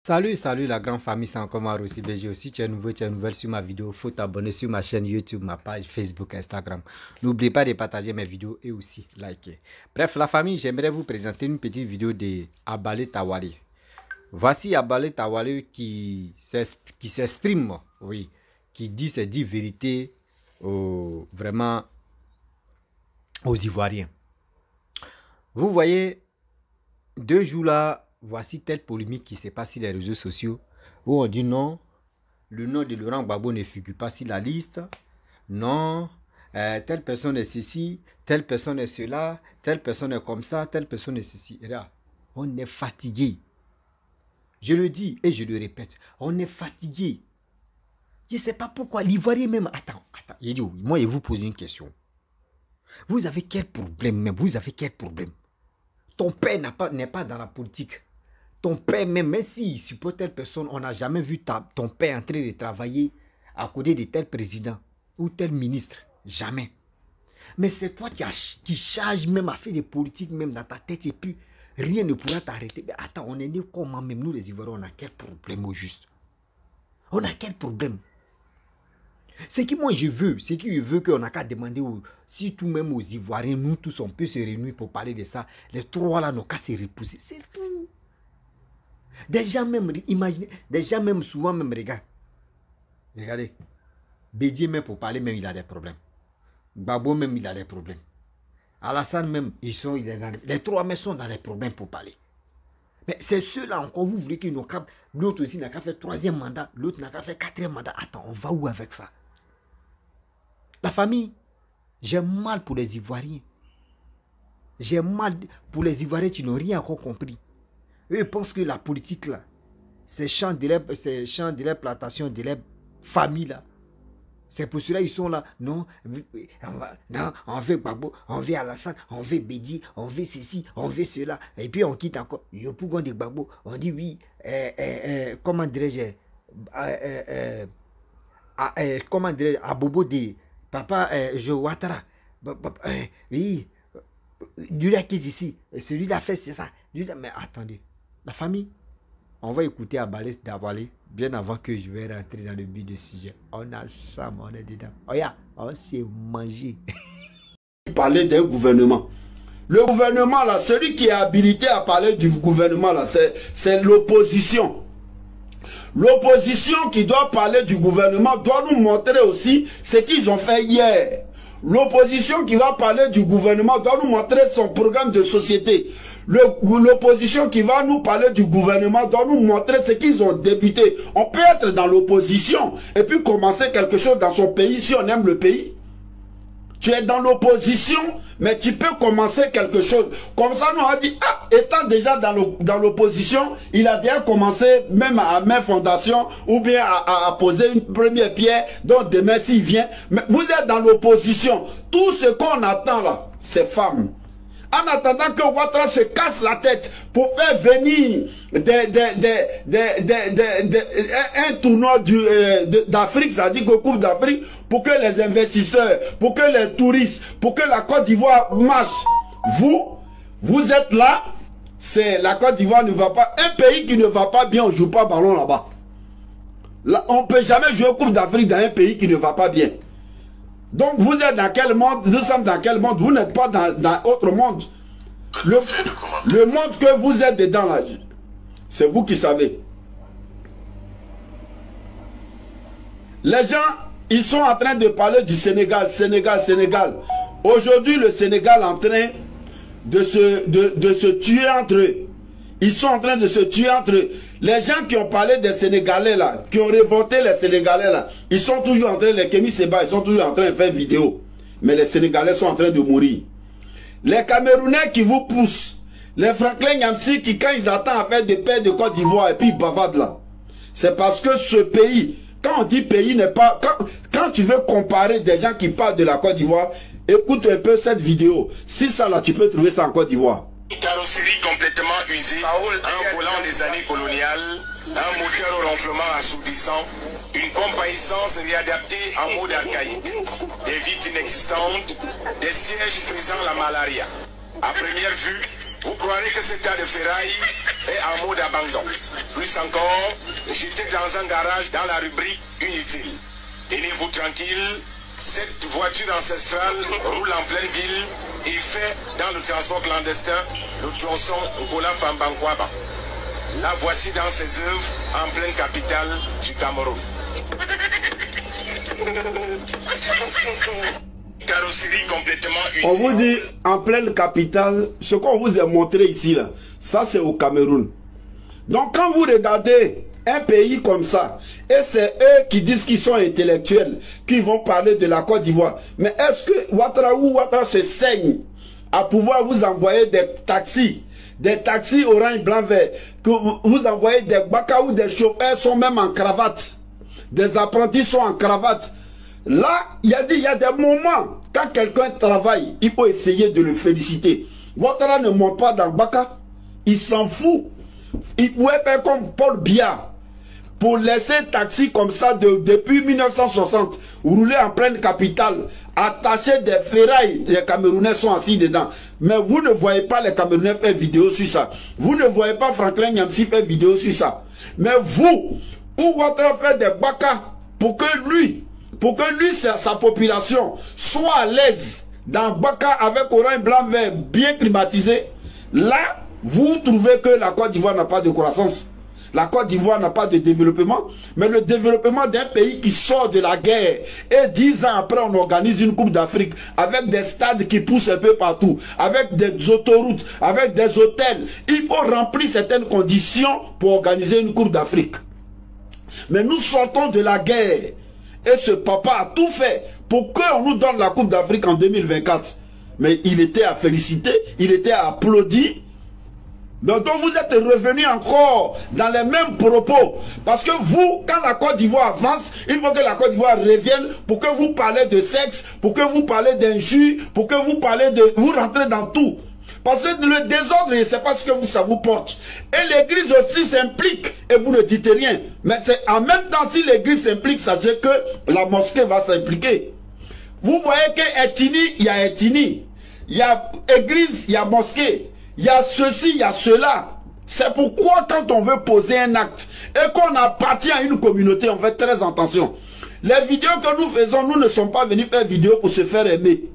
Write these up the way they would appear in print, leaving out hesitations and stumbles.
Salut la grande famille, c'est encore moi aussi BG aussi. Tu es nouveau, tu es nouvelle sur ma vidéo. Faut t'abonner sur ma chaîne YouTube, ma page Facebook, Instagram. N'oubliez pas de partager mes vidéos et aussi liker. Bref, la famille, j'aimerais vous présenter une petite vidéo de Abalé Tawale. Voici Abalé Tawale qui s'exprime, oui, qui dit ses 10 vérités vraiment aux Ivoiriens. Vous voyez, 2 jours là, voici telle polémique qui se passe sur les réseaux sociaux où on dit non, le nom de Laurent Gbagbo ne figure pas sur la liste. Non, telle personne est ceci, telle personne est cela, telle personne est comme ça, telle personne est ceci. Et là, on est fatigué. Je le dis et je le répète, on est fatigué. Je ne sais pas pourquoi l'Ivoirien même... Attends, moi je vous pose une question. Vous avez quel problème même? Vous avez quel problème? Ton père n'est pas dans la politique. Ton père, même s'il supporte telle personne, on n'a jamais vu ton père en train de travailler à côté de tel président ou tel ministre. Jamais. Mais c'est toi qui charges même à faire des politiques même dans ta tête et puis rien ne pourra t'arrêter. Mais attends, on est né comment même nous les Ivoiriens, on a quel problème au juste? On a quel problème? Ce que moi je veux, c'est que je veux qu'on n'a qu'à demander, surtout même aux Ivoiriens, nous tous on peut se réunir pour parler de ça. Les trois là n'ont qu'à se reposer. C'est tout. Des gens même, imaginez, des gens même souvent même, regardez, Bédié même pour parler même il a des problèmes. Gbagbo même il a des problèmes. Alassane même, les trois même sont dans les problèmes pour parler. Mais c'est ceux-là encore, vous voulez qu'ils n'ont qu'à, l'autre aussi n'a qu'à faire 3e mandat, l'autre n'a qu'à faire 4e mandat. Attends, on va où avec ça? La famille, j'ai mal pour les Ivoiriens. J'ai mal pour les Ivoiriens qui n'ont rien encore compris. Eux pensent que la politique là, ces champs de la plantation, de la famille là, c'est pour cela qu'ils sont là. Non, on veut Gbagbo, on veut Alassane, on veut Bédi, on veut ceci, on veut cela. Et puis on quitte encore. Pour de Gbagbo, on dit oui, comment dirais-je, comment dirais-je, à Bobo de Papa Ouattara. Oui, lui-là qui est ici, celui-là fait c'est ça. Mais attendez, la famille, on va écouter Abalé Tawale bien avant que je vais rentrer dans le but du sujet. On a ça, on est dedans. On s'est mangé. Parler d'un gouvernement. Le gouvernement là, celui qui est habilité à parler du gouvernement là, c'est l'opposition. L'opposition qui doit parler du gouvernement doit nous montrer aussi ce qu'ils ont fait hier. L'opposition qui va parler du gouvernement doit nous montrer son programme de société. L'opposition qui va nous parler du gouvernement doit nous montrer ce qu'ils ont débuté. On peut être dans l'opposition et puis commencer quelque chose dans son pays si on aime le pays. Tu es dans l'opposition, mais tu peux commencer quelque chose. Comme ça, nous on dit, étant déjà dans l'opposition, il a bien commencé même à mettre fondation ou bien à poser une première pierre. Donc demain s'il vient, mais vous êtes dans l'opposition. Tout ce qu'on attend là, c'est femmes. En attendant que Ouattara se casse la tête pour faire venir un tournoi d'Afrique, ça dit qu'au Coupe d'Afrique, pour que les investisseurs, pour que les touristes, pour que la Côte d'Ivoire marche. Vous êtes là, c'est la Côte d'Ivoire ne va pas. Un pays qui ne va pas bien, on ne joue pas ballon là-bas. Là, on ne peut jamais jouer Coupe d'Afrique dans un pays qui ne va pas bien. Donc vous êtes dans quel monde? Nous sommes dans quel monde? Vous n'êtes pas dans autre monde. Le monde que vous êtes dedans là, c'est vous qui savez. Les gens, ils sont en train de parler du Sénégal, Sénégal. Aujourd'hui, le Sénégal est en train de se tuer entre eux. Ils sont en train de se tuer entre eux. Les gens qui ont parlé des Sénégalais là, qui ont révolté les Sénégalais là, ils sont toujours en train, les Kémy Séba, ils sont toujours en train de faire vidéo. Mais les Sénégalais sont en train de mourir. Les Camerounais qui vous poussent, les Franklin Nyamsi qui quand ils attendent à faire des paix de Côte d'Ivoire et puis ils bavardent là. C'est parce que ce pays, quand on dit pays n'est pas... Quand tu veux comparer des gens qui parlent de la Côte d'Ivoire, écoute un peu cette vidéo. Si ça là, tu peux trouver ça en Côte d'Ivoire. Une carrosserie complètement usée, un volant des années coloniales, un moteur au ronflement assourdissant, une pompe à essence réadaptée en mode archaïque, des vitres inexistantes, des sièges faisant la malaria. À première vue, vous croirait que cet tas de ferraille est en mode abandon. Plus encore, j'étais dans un garage dans la rubrique inutile. Tenez-vous tranquille, cette voiture ancestrale roule en pleine ville et fait dans le transport clandestin le tronçon Ngola Fambankwaba. La voici dans ses œuvres en pleine capitale du Cameroun. Carrosserie complètement usée. On vous dit en pleine capitale, ce qu'on vous a montré ici, là, ça c'est au Cameroun. Donc quand vous regardez un pays comme ça, et c'est eux qui disent qu'ils sont intellectuels, qui vont parler de la Côte d'Ivoire. Mais est-ce que Ouattara se saigne à pouvoir vous envoyer des taxis orange, blanc, vert, que vous envoyez des baka ou des chauffeurs sont même en cravate, des apprentis sont en cravate. Là, il y a des moments, quand quelqu'un travaille, il faut essayer de le féliciter. Ouattara ne monte pas dans le baka, il s'en fout. Il pouvait faire comme Paul Biya, pour laisser un taxi comme ça depuis 1960, rouler en pleine capitale, attacher des ferrailles, les Camerounais sont assis dedans. Mais vous ne voyez pas les Camerounais faire vidéo sur ça. Vous ne voyez pas Franklin Nyamsi faire vidéo sur ça. Mais vous, où Ouattara fait des baka pour que lui, sa population, soit à l'aise dans baka avec orange, blanc, vert, bien climatisé, là, vous trouvez que la Côte d'Ivoire n'a pas de croissance. La Côte d'Ivoire n'a pas de développement, mais le développement d'un pays qui sort de la guerre et 10 ans après on organise une Coupe d'Afrique avec des stades qui poussent un peu partout, avec des autoroutes, avec des hôtels. Il faut remplir certaines conditions pour organiser une Coupe d'Afrique. Mais nous sortons de la guerre et ce papa a tout fait pour qu'on nous donne la Coupe d'Afrique en 2024. Mais il était à féliciter, il était à applaudir. Donc vous êtes revenu encore dans les mêmes propos. Parce que vous, quand la Côte d'Ivoire avance, il faut que la Côte d'Ivoire revienne pour que vous parlez de sexe, pour que vous parlez d'injures, pour que vous parlez de... Vous rentrez dans tout. Parce que le désordre, je ne sais pas ce que ça vous porte. Et l'église aussi s'implique et vous ne dites rien. Mais c'est en même temps, si l'église s'implique, sachez que la mosquée va s'impliquer. Vous voyez qu'Etini, il y a Etini. Il y a église, il y a mosquée. Il y a ceci, il y a cela. C'est pourquoi quand on veut poser un acte et qu'on appartient à une communauté, on fait très attention. Les vidéos que nous faisons, nous ne sommes pas venus faire des vidéos pour se faire aimer.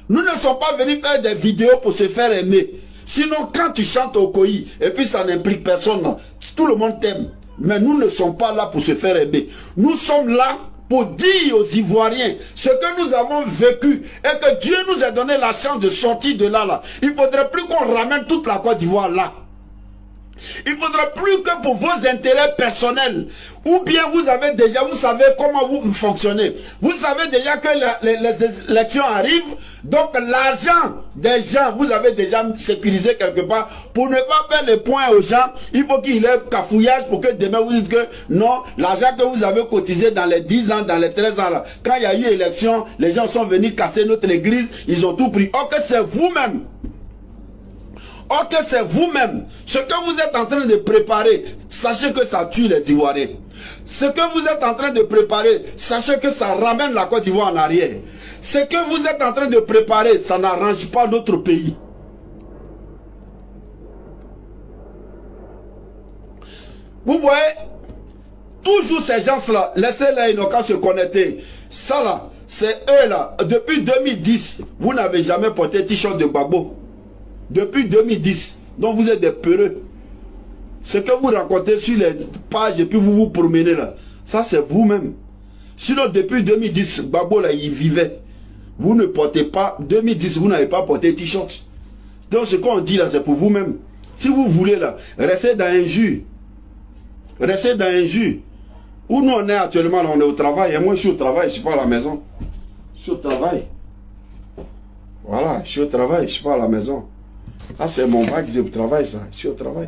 Nous ne sommes pas venus faire des vidéos pour se faire aimer. Sinon, quand tu chantes au Koyi, et puis ça n'implique personne, tout le monde t'aime. Mais nous ne sommes pas là pour se faire aimer. Nous sommes là pour dire aux Ivoiriens ce que nous avons vécu et que Dieu nous a donné la chance de sortir de là. Il ne faudrait plus qu'on ramène toute la Côte d'Ivoire là. Il ne faudrait plus que pour vos intérêts personnels, ou bien vous avez déjà, vous savez comment vous fonctionnez. Vous savez déjà que les élections arrivent, donc l'argent des gens, vous avez déjà sécurisé quelque part. Pour ne pas faire les points aux gens, il faut qu'il y ait cafouillage pour que demain vous dites que non, l'argent que vous avez cotisé dans les 10 ans, dans les 13 ans là, quand il y a eu élection, les gens sont venus casser notre église, ils ont tout pris. Ok, c'est vous-même. Ok, c'est vous-même. Ce que vous êtes en train de préparer, sachez que ça tue les Ivoiriens. Ce que vous êtes en train de préparer, sachez que ça ramène la Côte d'Ivoire en arrière. Ce que vous êtes en train de préparer, ça n'arrange pas notre pays. Vous voyez, toujours ces gens-là, laissez-les, ils n'ont qu'à se connecter. Ça là, c'est eux là. Depuis 2010, vous n'avez jamais porté t-shirt de Gbagbo. Depuis 2010, donc vous êtes des peureux. Ce que vous racontez sur les pages et puis vous vous promenez là, ça c'est vous-même. Sinon depuis 2010, Gbagbo là il vivait. Vous ne portez pas, 2010 vous n'avez pas porté t-shirt. Donc ce qu'on dit là c'est pour vous-même. Si vous voulez là, restez dans un jus. Restez dans un jus. Où nous on est actuellement là, on est au travail. Et moi je suis au travail, je ne suis pas à la maison. Je suis au travail. Voilà, je suis au travail, je ne suis pas à la maison. Ah, c'est mon bac de travail, ça. Je suis au travail.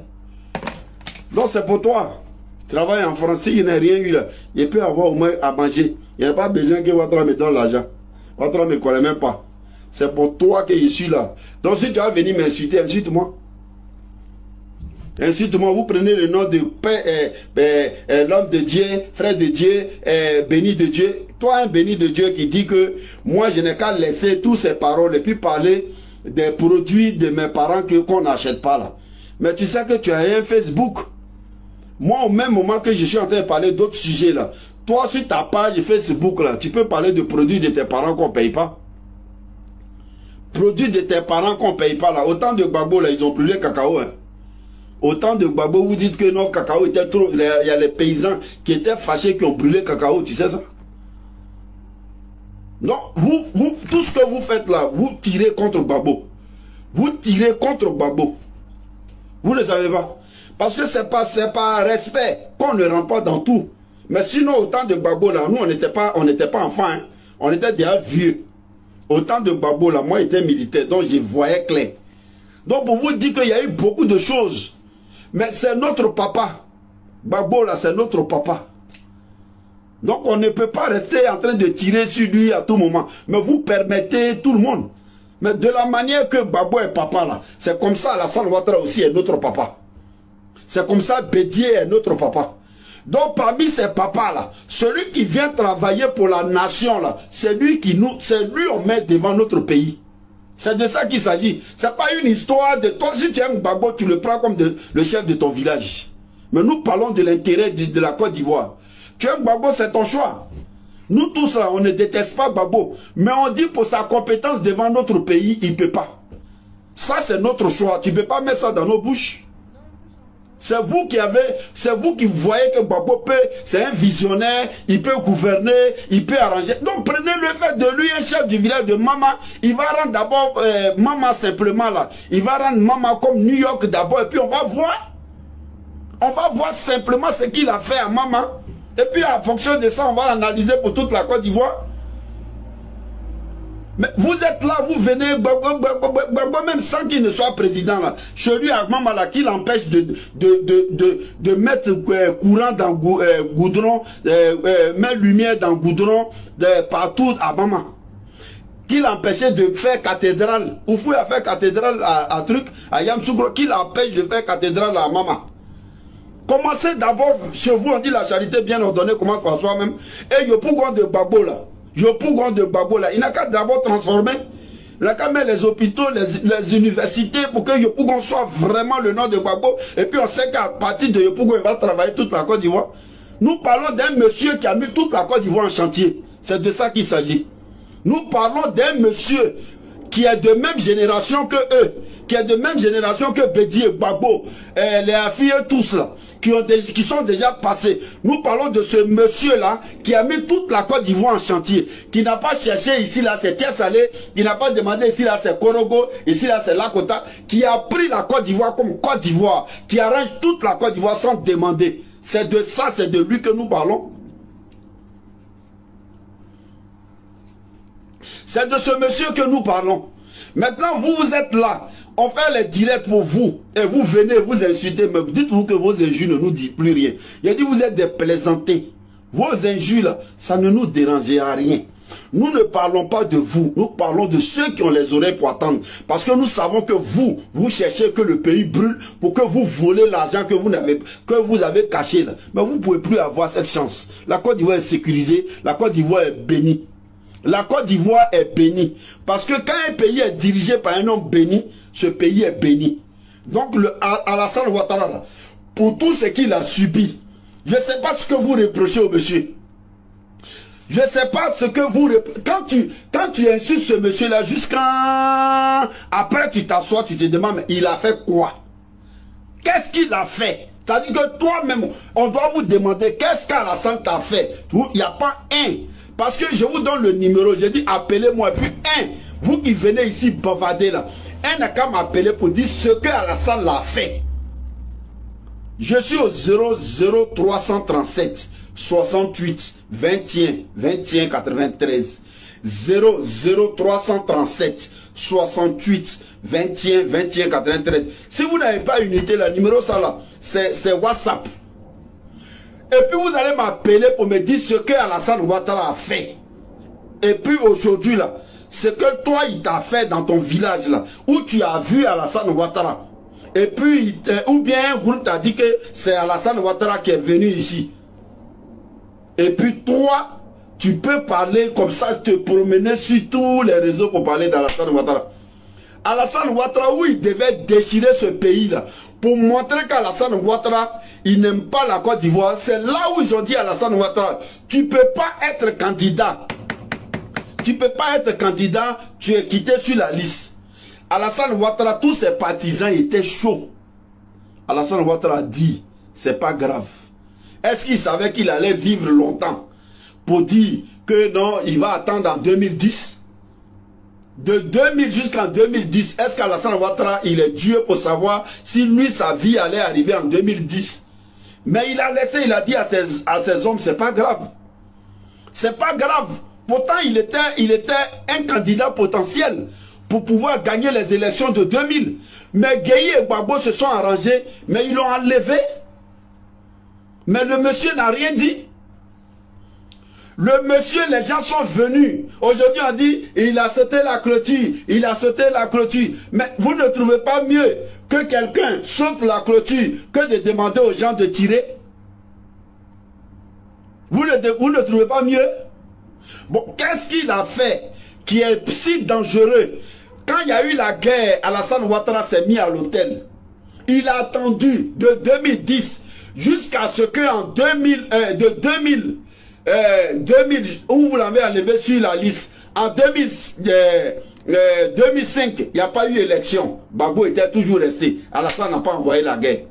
Donc, c'est pour toi. Travail en français, il n'y a rien eu là. Il peut avoir au moins à manger. Il n'y a pas besoin que Ouattara me donne l'argent. Ouattara ne me connaît même pas. C'est pour toi que je suis là. Donc, si tu vas venir m'insulter, insulte-moi. Insulte-moi. Vous prenez le nom de Père, l'homme de Dieu, frère de Dieu, béni de Dieu. Toi, un béni de Dieu qui dit que moi, je n'ai qu'à laisser toutes ces paroles et puis parler des produits de mes parents qu'on n'achète pas là. Mais tu sais que tu as un Facebook. Moi, au même moment que je suis en train de parler d'autres sujets là, toi sur ta page Facebook là, tu peux parler de produits de tes parents qu'on ne paye pas. Produits de tes parents qu'on ne paye pas là. Autant de Gbagbo là, ils ont brûlé cacao. Hein. Autant de Gbagbo, vous dites que non, cacao était trop. Il y a les paysans qui étaient fâchés qui ont brûlé cacao, tu sais ça? Non, tout ce que vous faites là, vous tirez contre Gbagbo. Vous tirez contre Gbagbo. Vous ne savez pas. Parce que c'est pas respect qu'on ne rentre pas dans tout. Mais sinon, autant de Gbagbo là, nous on n'était pas enfants, hein. On était déjà vieux. Autant de Gbagbo là, moi j'étais militaire, donc je voyais clair. Donc pour vous dire qu'il y a eu beaucoup de choses. Mais c'est notre papa. Gbagbo là, c'est notre papa. Donc on ne peut pas rester en train de tirer sur lui à tout moment. Mais vous permettez tout le monde. Mais de la manière que Gbagbo est papa là, c'est comme ça Alassane Ouattara aussi est notre papa. C'est comme ça Bédié est notre papa. Donc parmi ces papas là, celui qui vient travailler pour la nation là, c'est lui on met devant notre pays. C'est de ça qu'il s'agit. C'est pas une histoire de toi. Si tu es un Gbagbo, tu le prends comme le chef de ton village. Mais nous parlons de l'intérêt de la Côte d'Ivoire. Tu es un Gbagbo, c'est ton choix. Nous tous là, on ne déteste pas Gbagbo. Mais on dit pour sa compétence devant notre pays, il ne peut pas. Ça, c'est notre choix. Tu ne peux pas mettre ça dans nos bouches. C'est vous qui voyez que Gbagbo peut, c'est un visionnaire, il peut gouverner, il peut arranger. Donc prenez le fait de lui, un chef du village de Mama, il va rendre d'abord Mama simplement là. Il va rendre Mama comme New York d'abord et puis on va voir. On va voir simplement ce qu'il a fait à Mama. Et puis en fonction de ça, on va analyser pour toute la Côte d'Ivoire. Mais vous êtes là, vous venez, même sans qu'il ne soit président là, celui à Mama là, qui l'empêche de mettre courant dans goudron, mettre lumière dans goudron partout à Mama. Qui l'empêchait de faire cathédrale, ou fouille à faire cathédrale à truc, à Yamsougro, qui l'empêche de faire cathédrale à Mama. Commencez d'abord chez vous, on dit la charité bien ordonnée commence par soi-même. Et Yopougon de Gbagbo là. Yopougon de Gbagbo là. Il n'a qu'à d'abord transformer. Il n'a qu'à mettre les hôpitaux, les universités pour que Yopougon soit vraiment le nom de Gbagbo. Et puis on sait qu'à partir de Yopougon, il va travailler toute la Côte d'Ivoire. Nous parlons d'un monsieur qui a mis toute la Côte d'Ivoire en chantier. C'est de ça qu'il s'agit. Nous parlons d'un monsieur qui est de même génération que eux, qui est de même génération que Bédié, Gbagbo, les filles, tous là, qui sont déjà passés. Nous parlons de ce monsieur-là qui a mis toute la Côte d'Ivoire en chantier, qui n'a pas cherché ici, là, c'est Thiès-Salé, qui n'a pas demandé ici, là, c'est Korogo, ici, là, c'est Lakota, qui a pris la Côte d'Ivoire comme Côte d'Ivoire, qui arrange toute la Côte d'Ivoire sans demander. C'est de ça, c'est de lui que nous parlons. C'est de ce monsieur que nous parlons. Maintenant, vous êtes là. On fait les directs pour vous. Et vous venez vous insulter. Mais dites-vous que vos injures ne nous disent plus rien. Il a dit vous êtes des plaisantés. Vos injures, là, ça ne nous dérange à rien. Nous ne parlons pas de vous. Nous parlons de ceux qui ont les oreilles pour attendre. Parce que nous savons que vous cherchez que le pays brûle pour que vous volez l'argent que vous avez caché là. Mais vous ne pouvez plus avoir cette chance. La Côte d'Ivoire est sécurisée. La Côte d'Ivoire est bénie. La Côte d'Ivoire est bénie. Parce que quand un pays est dirigé par un homme béni, ce pays est béni. Donc Alassane Ouattara, pour tout ce qu'il a subi, je ne sais pas ce que vous reprochez au monsieur. Je ne sais pas ce que vous... Quand tu insultes ce monsieur-là, jusqu'à... Après tu t'assois, tu te demandes, mais il a fait quoi? Qu'est-ce qu'il a fait? C'est-à-dire que toi-même, on doit vous demander, qu'est-ce qu'Alassane t'a fait? Il n'y a pas un... Parce que je vous donne le numéro, j'ai dit appelez-moi. Et puis vous qui venez ici bavarder là, un n'a qu'à m'appeler pour dire ce que Alassane l'a fait. Je suis au 00337 68 21 21 93. 00337 68 21 21 93. Si vous n'avez pas unité, le numéro ça là, c'est WhatsApp. Et puis vous allez m'appeler pour me dire ce que Alassane Ouattara a fait. Et puis aujourd'hui là, ce que toi il t'a fait dans ton village là, où tu as vu Alassane Ouattara. Et puis, ou bien un groupe t'a dit que c'est Alassane Ouattara qui est venu ici. Et puis toi, tu peux parler comme ça, te promener sur tous les réseaux pour parler d'Alassane Ouattara. Alassane Ouattara, où il devait déchirer ce pays-là, pour montrer qu'Alassane Ouattara, il n'aime pas la Côte d'Ivoire. C'est là où ils ont dit à Alassane Ouattara, tu ne peux pas être candidat. Tu ne peux pas être candidat, tu es quitté sur la liste. Alassane Ouattara, tous ses partisans étaient chauds. Alassane Ouattara dit, c'est pas grave. Est-ce qu'il savait qu'il allait vivre longtemps pour dire que non, il va attendre en 2010? De 2000 jusqu'en 2010, est-ce qu'Alassane Ouattara, il est Dieu pour savoir si lui, sa vie allait arriver en 2010? Mais il a laissé, il a dit à ses hommes, c'est pas grave. C'est pas grave. Pourtant, il était un candidat potentiel pour pouvoir gagner les élections de 2000. Mais Gueye et Gbagbo se sont arrangés, mais ils l'ont enlevé. Mais le monsieur n'a rien dit. Le monsieur, les gens sont venus. Aujourd'hui, on dit, il a sauté la clôture. Il a sauté la clôture. Mais vous ne trouvez pas mieux que quelqu'un saute la clôture que de demander aux gens de tirer? Vous ne trouvez pas mieux? Bon, qu'est-ce qu'il a fait qui est si dangereux? Quand il y a eu la guerre, Alassane Ouattara s'est mis à l'hôtel. Il a attendu de 2010 jusqu'à ce qu'en 2000, où vous l'avez enlevé sur la liste, en 2005, il n'y a pas eu élection. Gbagbo était toujours resté. Alassane n'a pas envoyé la guerre.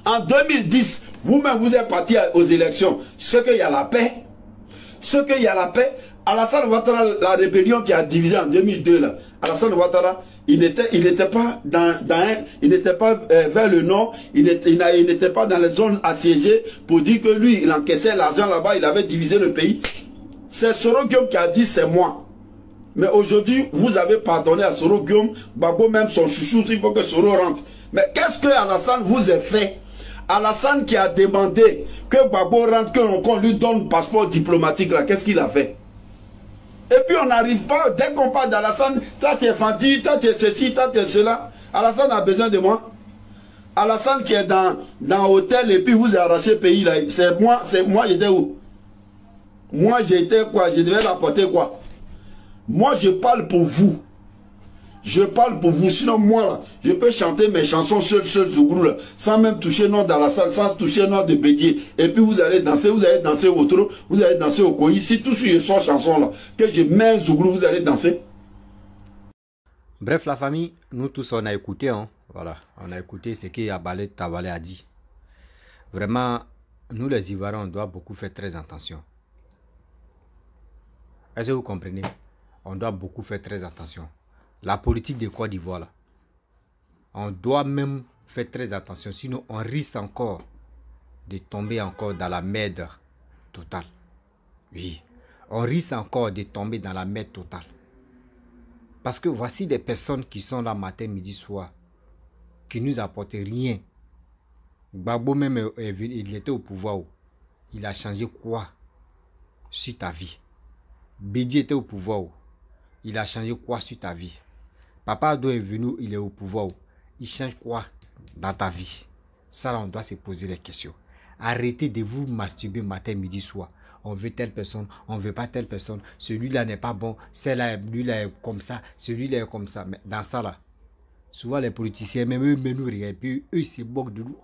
En 2010, vous-même vous êtes parti aux élections. Ce qu'il y a la paix. Ce qu'il y a la paix. Alassane Ouattara, la rébellion qui a divisé en 2002, là, Alassane Ouattara, il n'était pas il n'était pas vers le nord, il n'était pas dans les zones assiégées pour dire que lui, il encaissait l'argent là-bas, il avait divisé le pays. C'est Soro Guillaume qui a dit, c'est moi. Mais aujourd'hui, vous avez pardonné à Soro Guillaume, Gbagbo même son chouchou, il faut que Soro rentre. Mais qu'est-ce que Alassane vous a fait? Alassane qui a demandé que Gbagbo rentre, qu'on lui donne le passeport diplomatique là, qu'est-ce qu'il a fait? Et puis on n'arrive pas, dès qu'on parle d'Alassane, toi tu es Fanti, toi tu es ceci, toi tu es cela. Alassane a besoin de moi. Alassane qui est dans l'hôtel et puis vous arrachez le pays là. C'est moi j'étais où? Moi j'étais quoi? Je devais rapporter quoi? Moi je parle pour vous. Je parle pour vous, sinon moi là, je peux chanter mes chansons seul Zouglou là, sans même toucher le nom d'Alassane, sans toucher le nom de Bédié. Et puis vous allez danser au Toro, vous allez danser au Koyi. Si tout sur ces chansons là, que je mets un Zouglou, vous allez danser. Bref, la famille, nous tous on a écouté, hein. Voilà, on a écouté ce que Abalé Tavalé a dit. Vraiment, nous les Ivoiriens, on doit beaucoup faire très attention. Est-ce que vous comprenez? On doit beaucoup faire très attention. La politique de Côte d'Ivoire, là, on doit même faire très attention, sinon on risque encore de tomber encore dans la merde totale. Oui, on risque encore de tomber dans la merde totale. Parce que voici des personnes qui sont là matin, midi, soir, qui nous apportent rien. Gbagbo même, il était au pouvoir. Il a changé quoi sur ta vie? Bédi était au pouvoir. Il a changé quoi sur ta vie? Papa Ado est venu, il est au pouvoir. Il change quoi dans ta vie? Ça, là, on doit se poser les questions. Arrêtez de vous masturber matin, midi, soir. On veut telle personne, on ne veut pas telle personne. Celui-là n'est pas bon, celle-là, lui-là est comme ça, celui-là est comme ça. Mais dans ça, là, souvent les politiciens, même eux, nous regardent, puis eux, ils se moquent de nous.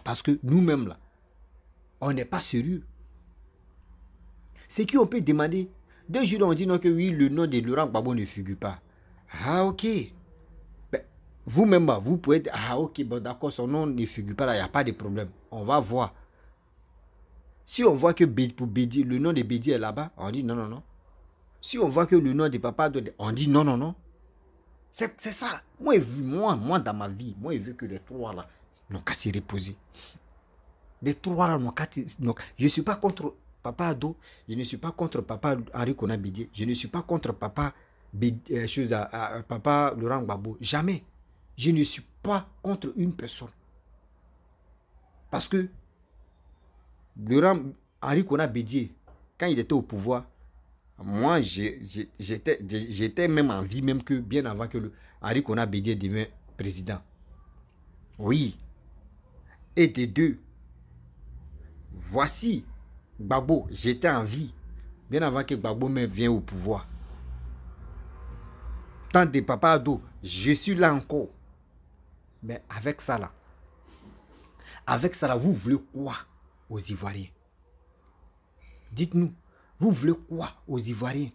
Parce que nous-mêmes, là, on n'est pas sérieux. C'est qu'on peut demander. 2 jours, on dit non que oui, le nom de Laurent Gbagbo ne figure pas. Ah, ok. Ben, vous-même, vous pouvez dire, ah, ok, bon, d'accord, son nom ne figure pas là, il n'y a pas de problème. On va voir. Si on voit que pour Bédi, le nom de Bédi est là-bas, on dit non, non, non. Si on voit que le nom de Papa, on dit non, non, non. C'est ça. Moi, dans ma vie, moi, j'ai vu que les 3 là n'ont qu'à se reposer. Les 3 là n'ont qu'à... Je ne suis pas contre Papa Ado, je ne suis pas contre Papa Henri Konan Bédié, je ne suis pas contre Papa Papa Laurent Gbagbo. Jamais. Je ne suis pas contre une personne. Parce que Henri Konan Bédié, quand il était au pouvoir, moi, j'étais même en vie, même que bien avant que Henri Konan Bédié devienne président. Oui. Et des deux. Voici Gbagbo, j'étais en vie, bien avant que Gbagbo me vienne au pouvoir. tant de Papa Ado, je suis là encore. Mais avec ça là, vous voulez quoi aux Ivoiriens? Dites-nous, vous voulez quoi aux Ivoiriens?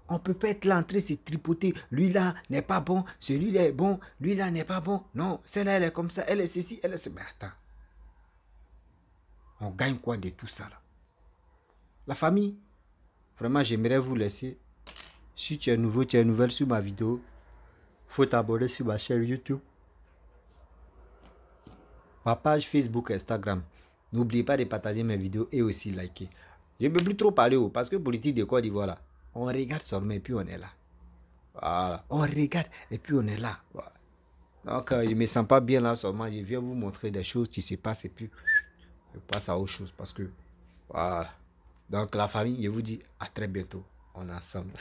On ne peut pas être là en train de se tripoter. Lui là n'est pas bon, celui-là est bon, lui là n'est pas bon. Non, celle-là elle est comme ça, elle est ceci, elle est ce. Mais attends. On gagne quoi de tout ça là? La famille, vraiment j'aimerais vous laisser. Si tu es nouveau, tu es nouvelle sur ma vidéo, faut t'abonner sur ma chaîne YouTube, ma page Facebook, Instagram. N'oubliez pas de partager mes vidéos et aussi liker. Je ne peux plus trop parler parce que politique de Côte d'Ivoire là, on regarde seulement et puis on est là. Voilà. On regarde et puis on est là. Voilà. Donc je ne me sens pas bien là seulement. Je viens vous montrer des choses qui se passent et puis je passe à autre chose parce que voilà. Donc la famille, je vous dis à très bientôt. On est ensemble.